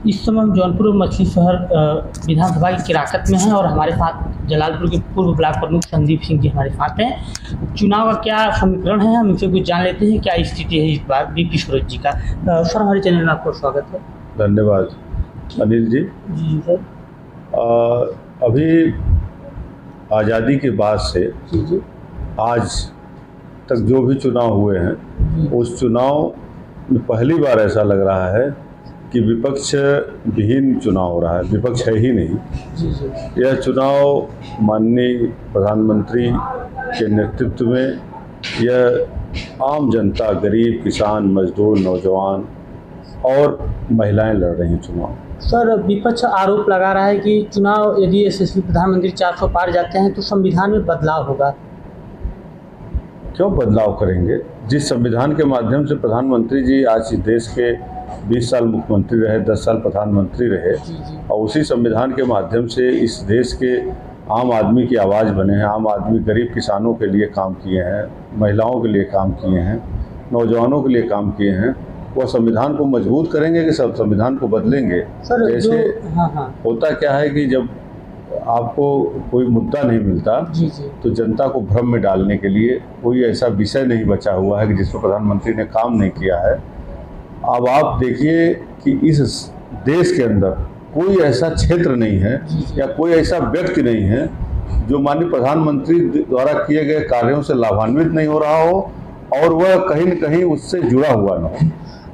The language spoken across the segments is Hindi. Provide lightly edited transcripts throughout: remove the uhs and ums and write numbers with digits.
इस समय हम जौनपुर मछली शहर विधानसभा की किराकत में हैं और हमारे साथ जलालपुर के पूर्व ब्लॉक प्रमुख संदीप सिंह जी हमारे साथ हैं। चुनाव का क्या समीकरण है, हम इनसे कुछ जान लेते हैं। क्या स्थिति है इस बार बीपी सरोज जी का। सर, हमारे चैनल में आपका स्वागत है। धन्यवाद अनिल जी। जी सर। अभी आज़ादी के बाद से जी आज तक जो भी चुनाव हुए हैं, उस चुनाव में पहली बार ऐसा लग रहा है कि विपक्ष विहीन चुनाव हो रहा है। विपक्ष है ही नहीं। जी यह चुनाव माननीय प्रधानमंत्री के नेतृत्व में यह आम जनता, गरीब, किसान, मजदूर, नौजवान और महिलाएं लड़ रही हैं चुनाव। सर, विपक्ष आरोप लगा रहा है कि चुनाव यदि यशस्वी प्रधानमंत्री 400 पार जाते हैं तो संविधान में बदलाव होगा। क्यों बदलाव करेंगे? जिस संविधान के माध्यम से प्रधानमंत्री जी आज इस देश के 20 साल मुख्यमंत्री रहे, 10 साल प्रधानमंत्री रहे, और उसी संविधान के माध्यम से इस देश के आम आदमी की आवाज़ बने हैं। आम आदमी, गरीब किसानों के लिए काम किए हैं, महिलाओं के लिए काम किए हैं, नौजवानों के लिए काम किए हैं। वह संविधान को मजबूत करेंगे कि सब संविधान को बदलेंगे? सर, जैसे होता क्या है कि जब आपको कोई मुद्दा नहीं मिलता तो जनता को भ्रम में डालने के लिए कोई ऐसा विषय नहीं बचा हुआ है कि जिस पर प्रधानमंत्री ने काम नहीं किया है। अब आप देखिए कि इस देश के अंदर कोई ऐसा क्षेत्र नहीं है या कोई ऐसा व्यक्ति नहीं है जो माननीय प्रधानमंत्री द्वारा किए गए कार्यों से लाभान्वित नहीं हो रहा हो और वह कहीं न कहीं उससे जुड़ा हुआ न हो।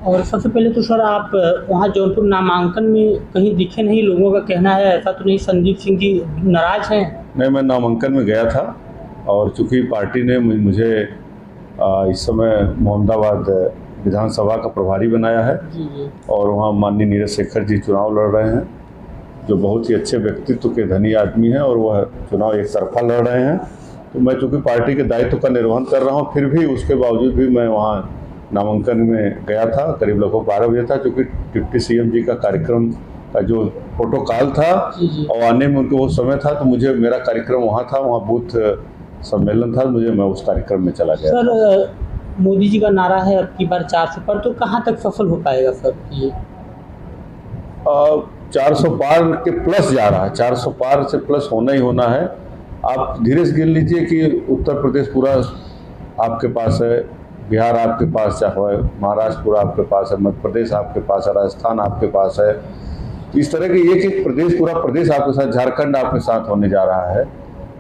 और सबसे पहले तो सर, आप वहाँ जौनपुर नामांकन में कहीं दिखे नहीं। लोगों का कहना है, ऐसा तो नहीं संदीप सिंह जी नाराज हैं? नहीं, मैं नामांकन में गया था और चूंकि पार्टी ने मुझे इस समय मोहम्मदाबाद विधानसभा का प्रभारी बनाया है और वहाँ माननीय नीरज शेखर जी चुनाव लड़ रहे हैं, जो बहुत ही अच्छे व्यक्तित्व के धनी आदमी हैं और वह चुनाव एक तरफा लड़ रहे हैं। तो मैं चूँकि पार्टी के दायित्व का निर्वहन कर रहा हूँ, फिर भी उसके बावजूद भी मैं वहाँ नामांकन में गया था। करीब लगभग 12 बजे था, क्योंकि डिप्टी सीएम जी का कार्यक्रम का जो प्रोटोकॉल था और आने में उनको वो समय था, तो मुझे मेरा कार्यक्रम वहाँ था, वहाँ बूथ सम्मेलन था, मैं उस कार्यक्रम में चला गया। सर, मोदी जी का नारा है अब की बार 400 पार, तो कहाँ तक सफल हो पाएगा सर ये? 400 पार के प्लस जा रहा है। 400 पार से प्लस होना ही होना है। आप धीरे से गिन लीजिए कि उत्तर प्रदेश पूरा आपके पास है, बिहार आपके पास है, महाराष्ट्र पूरा आपके पास है, मध्य प्रदेश आपके पास है, राजस्थान आपके पास है। इस तरह के एक प्रदेश, पूरा प्रदेश आपके साथ, झारखंड आपके साथ होने जा रहा है।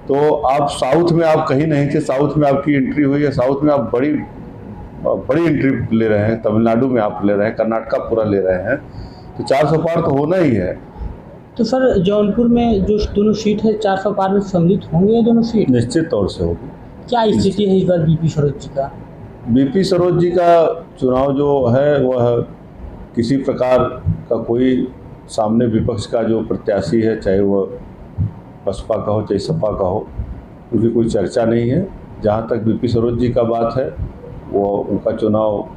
तो आप साउथ में आप कहीं नहीं थे, साउथ में आपकी एंट्री हुई है। साउथ में आप बड़ी एंट्री ले रहे हैं। तमिलनाडु में आप ले रहे हैं, कर्नाटका पूरा ले रहे हैं। तो 400 पार तो होना ही है। तो सर, जौनपुर में जो दोनों सीट है 400 पार में सम्मिलित होंगे ये दोनों सीट? निश्चित तौर से होगी। क्या स्थिति है इस बार बीपी सरोज जी का? बीपी सरोज जी का चुनाव जो है वह किसी प्रकार का कोई सामने विपक्ष का जो प्रत्याशी है, चाहे वह बसपा का हो चाहे सपा का हो, उनकी कोई चर्चा नहीं है। जहाँ तक बीपी सरोज जी का बात है, वो उनका चुनाव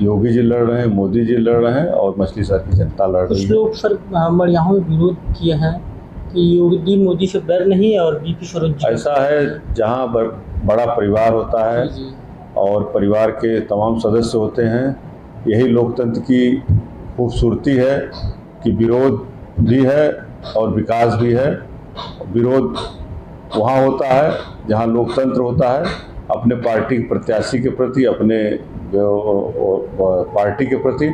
योगी जी लड़ रहे हैं, मोदी जी लड़ रहे हैं और मछली शहर की जनता लड़ रही है। कुछ लोग सर मड़ियाहों में विरोध किए हैं कि योगी मोदी से डर नहीं है और बीपी सरोज जी। ऐसा है, जहाँ बड़ा परिवार होता है और परिवार के तमाम सदस्य होते हैं, यही लोकतंत्र की खूबसूरती है कि विरोध भी है और विकास भी है। विरोध वहाँ होता है जहाँ लोकतंत्र होता है, अपने पार्टी प्रत्याशी के प्रति, अपने पार्टी के प्रति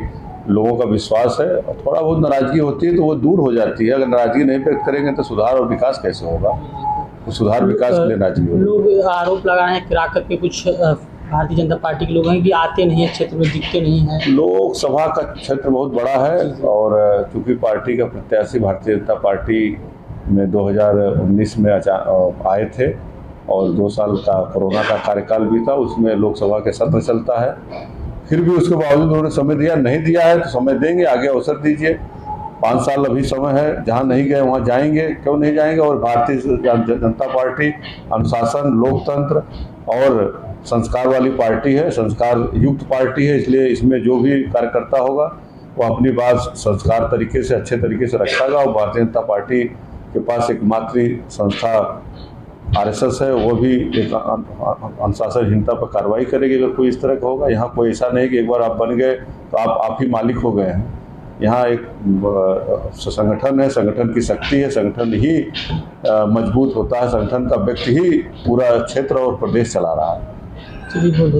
लोगों का विश्वास है और थोड़ा बहुत नाराज़गी होती है तो वो दूर हो जाती है। अगर नाराज़गी नहीं व्यक्त करेंगे तो सुधार और विकास कैसे होगा? तो सुधार विकास के लिए नाराज़गी होगी। लोग आरोप लगा रहे हैं किराकत के कुछ भारतीय जनता पार्टी के लोग हैं कि आते नहीं है क्षेत्र में, दिखते नहीं हैं। लोकसभा का क्षेत्र बहुत बड़ा है और चूँकि पार्टी का प्रत्याशी भारतीय जनता पार्टी में 2019 में आए थे और 2 साल का कोरोना का कार्यकाल भी था, उसमें लोकसभा के सत्र चलता है। फिर भी उसके बावजूद उन्होंने समय दिया। नहीं दिया है तो समय देंगे, आगे अवसर दीजिए। 5 साल अभी समय है, जहाँ नहीं गए वहाँ जाएंगे। क्यों नहीं जाएंगे? और भारतीय जनता पार्टी अनुशासन, लोकतंत्र और संस्कार वाली पार्टी है, संस्कार युक्त पार्टी है, इसलिए इसमें जो भी कार्यकर्ता होगा वो अपनी बात संस्कार तरीके से, अच्छे तरीके से रखेगा। और भारतीय जनता पार्टी के पास एक मातृ संस्था आरएसएस है, वो भी एक अनुशासनहीनता पर कार्रवाई करेगी अगर कोई इस तरह का होगा। यहाँ कोई ऐसा नहीं कि एक बार आप बन गए तो आप ही मालिक हो गए हैं। यहाँ एक संगठन है, संगठन की शक्ति है, संगठन ही मजबूत होता है, संगठन का व्यक्ति ही पूरा क्षेत्र और प्रदेश चला रहा है। चलिए बहुत